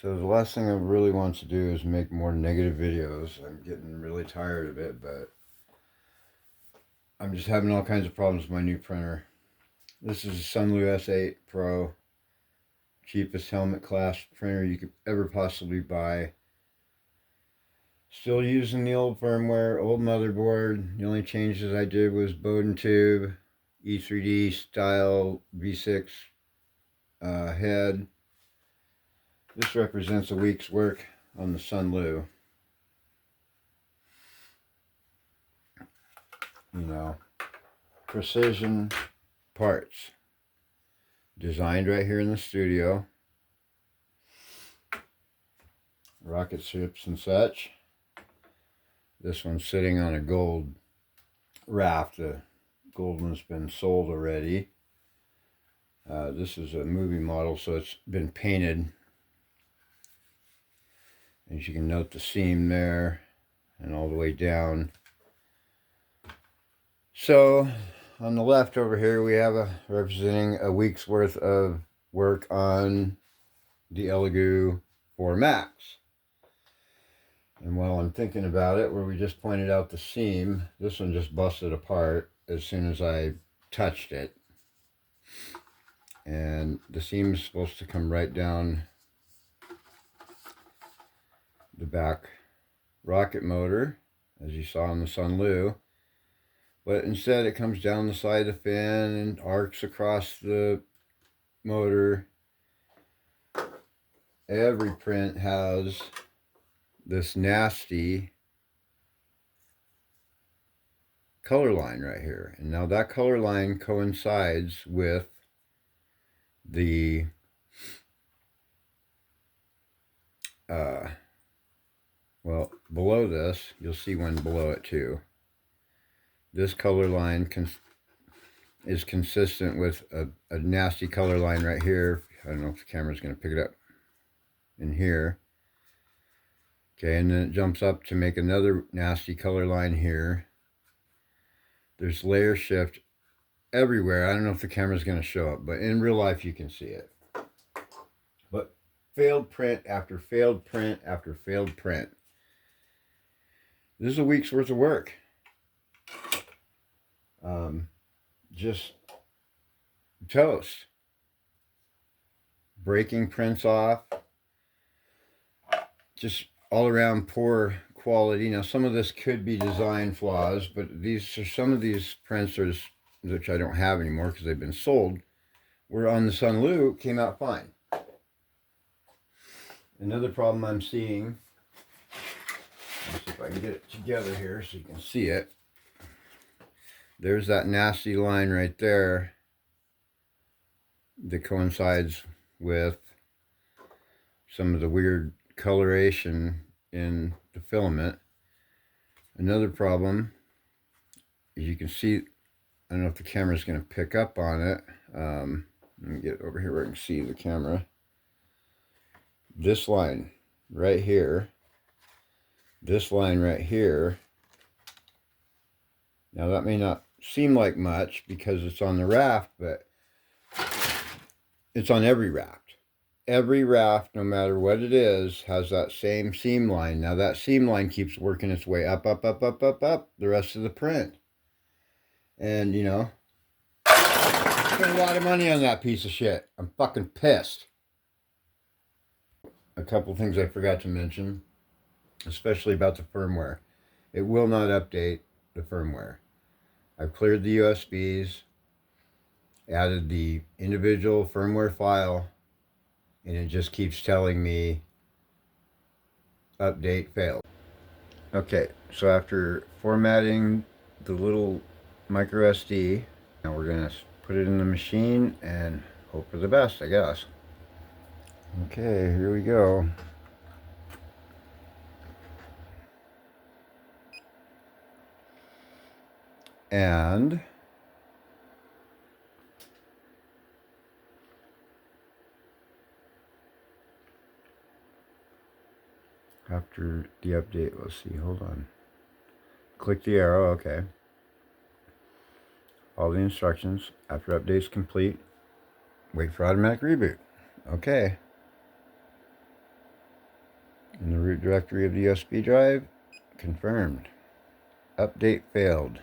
So the last thing I really want to do is make more negative videos. I'm getting really tired of it, but I'm just having all kinds of problems with my new printer. This is a Sunlu S8 Pro, cheapest helmet class printer you could ever possibly buy. Still using the old firmware, old motherboard. The only changes I did was Bowden tube, E3D style V6 head. This represents a week's work on the Sunlu. You know, precision parts. Designed right here in the studio. Rocket ships and such. This one's sitting on a gold raft. The gold one's been sold already. This is a movie model, so it's been painted. As you can note, the seam there and all the way down. So on the left over here we have representing a week's worth of work on the Elegoo 4 Max. And while I'm thinking about it, where we just pointed out the seam, this one just busted apart as soon as I touched it. And the seam is supposed to come right down the back rocket motor, as you saw on the Sunlu. But instead it comes down the side of the fin and arcs across the motor. Every print has this nasty color line right here. And now that color line coincides with the well, below this, you'll see one below it too. This color line is consistent with a nasty color line right here. I don't know if the camera's going to pick it up in here. Okay, and then it jumps up to make another nasty color line here. There's layer shift everywhere. I don't know if the camera's going to show up, but in real life you can see it. But failed print after failed print after failed print. This is a week's worth of work. Just toast. Breaking prints off. Just all around poor quality. Now some of this could be design flaws, but these are some of these prints, which I don't have anymore because they've been sold, were on the Sunlu, came out fine. Another problem I'm seeing, let's see if I can get it together here so you can see it. There's that nasty line right there that coincides with some of the weird coloration in the filament. Another problem, as you can see, I don't know if the camera's going to pick up on it. Let me get over here where I can see the camera. This line right here, this line right here. Now that may not seem like much because it's on the raft, but it's on every raft. Every raft, no matter what it is, has that same seam line. Now that seam line keeps working its way up, up, up, up, up, up, the rest of the print. And, you know, I spent a lot of money on that piece of shit. I'm fucking pissed. A couple things I forgot to mention, especially about the firmware. It will not update the firmware. I've cleared the USBs, added the individual firmware file, and it just keeps telling me update failed. Okay, so after formatting the little micro SD, now we're going to put it in the machine and hope for the best, I guess. Okay, here we go. And after the update, let's see, hold on. Click the arrow, okay. All the instructions. After update's complete, wait for automatic reboot. Okay. In the root directory of the USB drive, confirmed. Update failed.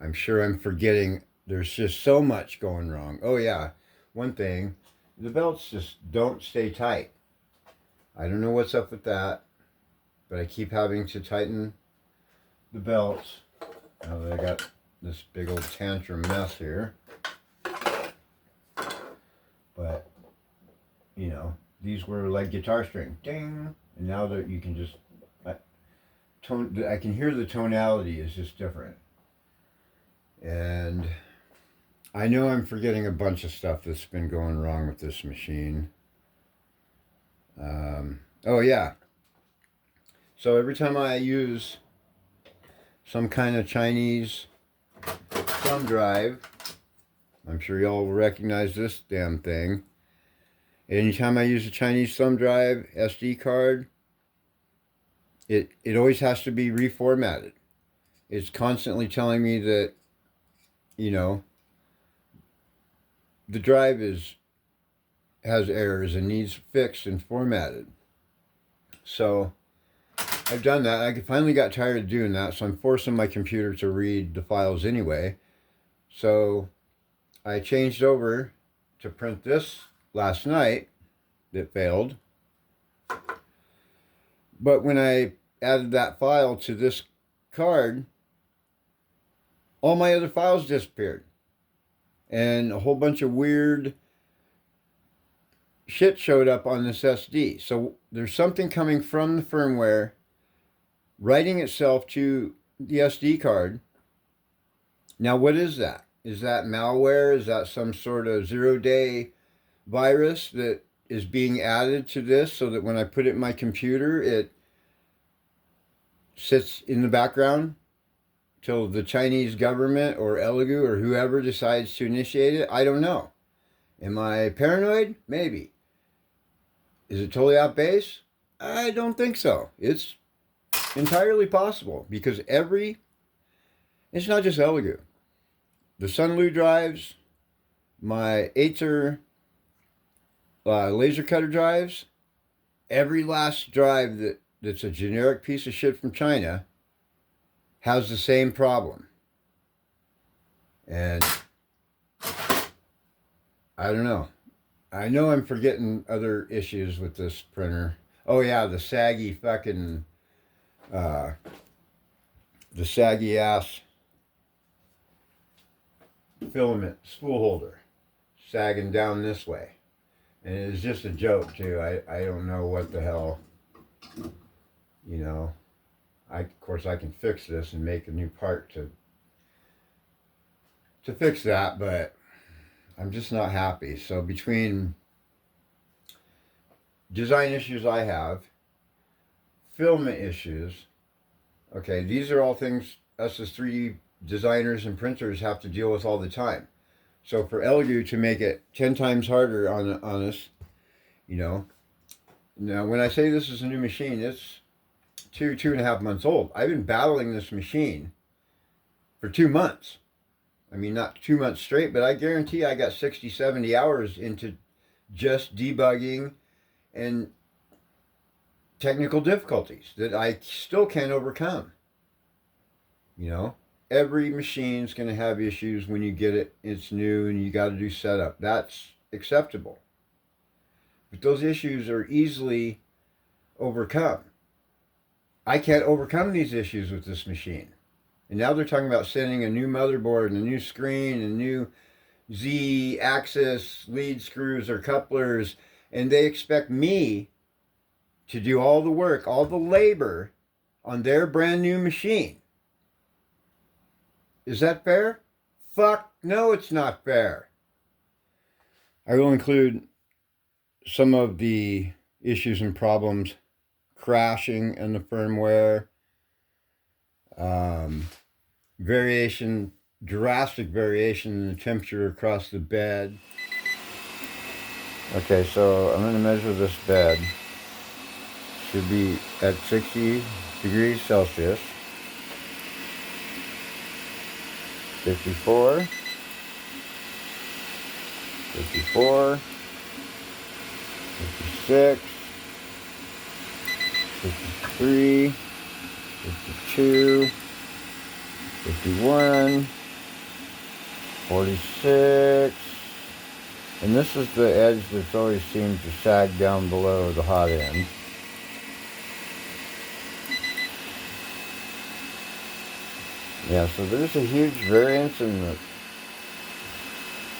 I'm sure I'm forgetting. There's just so much going wrong. Oh yeah, one thing, the belts just don't stay tight. I don't know what's up with that, but I keep having to tighten the belts. Now that I got this big old tantrum mess here. But, you know, these were like guitar string. Ding! And now that you can just, I can hear the tonality is just different. And I know I'm forgetting a bunch of stuff that's been going wrong with this machine. Oh yeah. So every time I use some kind of Chinese thumb drive, I'm sure y'all will recognize this damn thing. Anytime I use a Chinese thumb drive, SD card, it always has to be reformatted. It's constantly telling me that, you know, the drive has errors and needs fixed and formatted. So I've done that. I finally got tired of doing that, so I'm forcing my computer to read the files anyway. So I changed over to print this last night. That failed. But when I added that file to this card, all my other files disappeared. And a whole bunch of weird shit showed up on this SD. So there's something coming from the firmware, writing itself to the SD card. Now, what is that? Is that malware? Is that some sort of 0-day virus that is being added to this so that when I put it in my computer, it sits in the background till the Chinese government or Elegoo or whoever decides to initiate it? I don't know. Am I paranoid? Maybe. Is it totally off base? I don't think so. It's entirely possible because it's not just Elegoo. The Sunlu drives, my Acer laser cutter drives, every last drive that's a generic piece of shit from China has the same problem. And I don't know. I know I'm forgetting other issues with this printer. Oh yeah, the saggy fucking, the saggy ass filament spool holder sagging down this way. And it's just a joke too. I don't know what the hell, you know. Of course I can fix this and make a new part to fix that, but I'm just not happy. So between design issues I have, filament issues, okay, these are all things us as 3D designers and printers have to deal with all the time. So for Elegoo to make it 10 times harder on us, you know. Now when I say this is a new machine, it's 2.5 months old. I've been battling this machine for 2 months. I mean, not 2 months straight, but I guarantee I got 60, 70 hours into just debugging and technical difficulties that I still can't overcome. You know, every machine's going to have issues when you get it. It's new and you got to do setup. That's acceptable. But those issues are easily overcome. I can't overcome these issues with this machine. And now they're talking about sending a new motherboard and a new screen and new Z-axis lead screws or couplers. And they expect me to do all the work, all the labor on their brand new machine. Is that fair? Fuck no, it's not fair. I will include some of the issues and problems, crashing in the firmware, drastic variation in the temperature across the bed. Okay, so I'm going to measure this bed. Should be at 60 degrees Celsius. 54. 54. 56. 53, 52, 51, 46. And this is the edge that's always seemed to sag down below the hot end. Yeah, so there's a huge variance in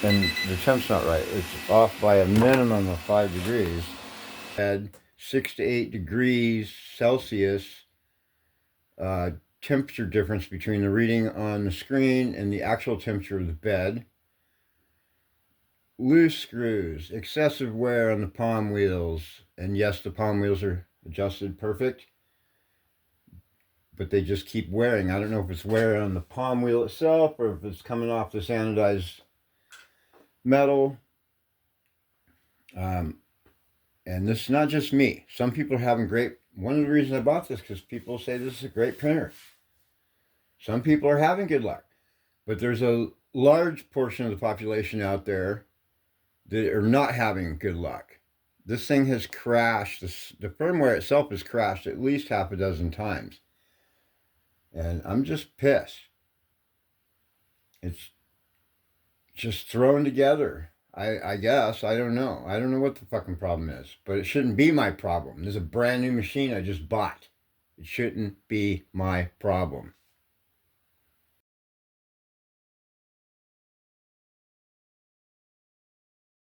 the temp's not right. It's off by a minimum of 5 degrees. Had 6 to 8 degrees Celsius temperature difference between the reading on the screen and the actual temperature of the bed. Loose screws, excessive wear on the palm wheels, and yes, the palm wheels are adjusted perfect, but they just keep wearing. I don't know if it's wear on the palm wheel itself or if it's coming off this anodized metal. And this is not just me. Some people are having great, one of the reasons I bought this because people say this is a great printer. Some people are having good luck, but there's a large portion of the population out there that are not having good luck. This thing has crashed. The firmware itself has crashed at least half a dozen times. And I'm just pissed. It's just thrown together. I guess. I don't know. I don't know what the fucking problem is. But it shouldn't be my problem. This is a brand new machine I just bought. It shouldn't be my problem.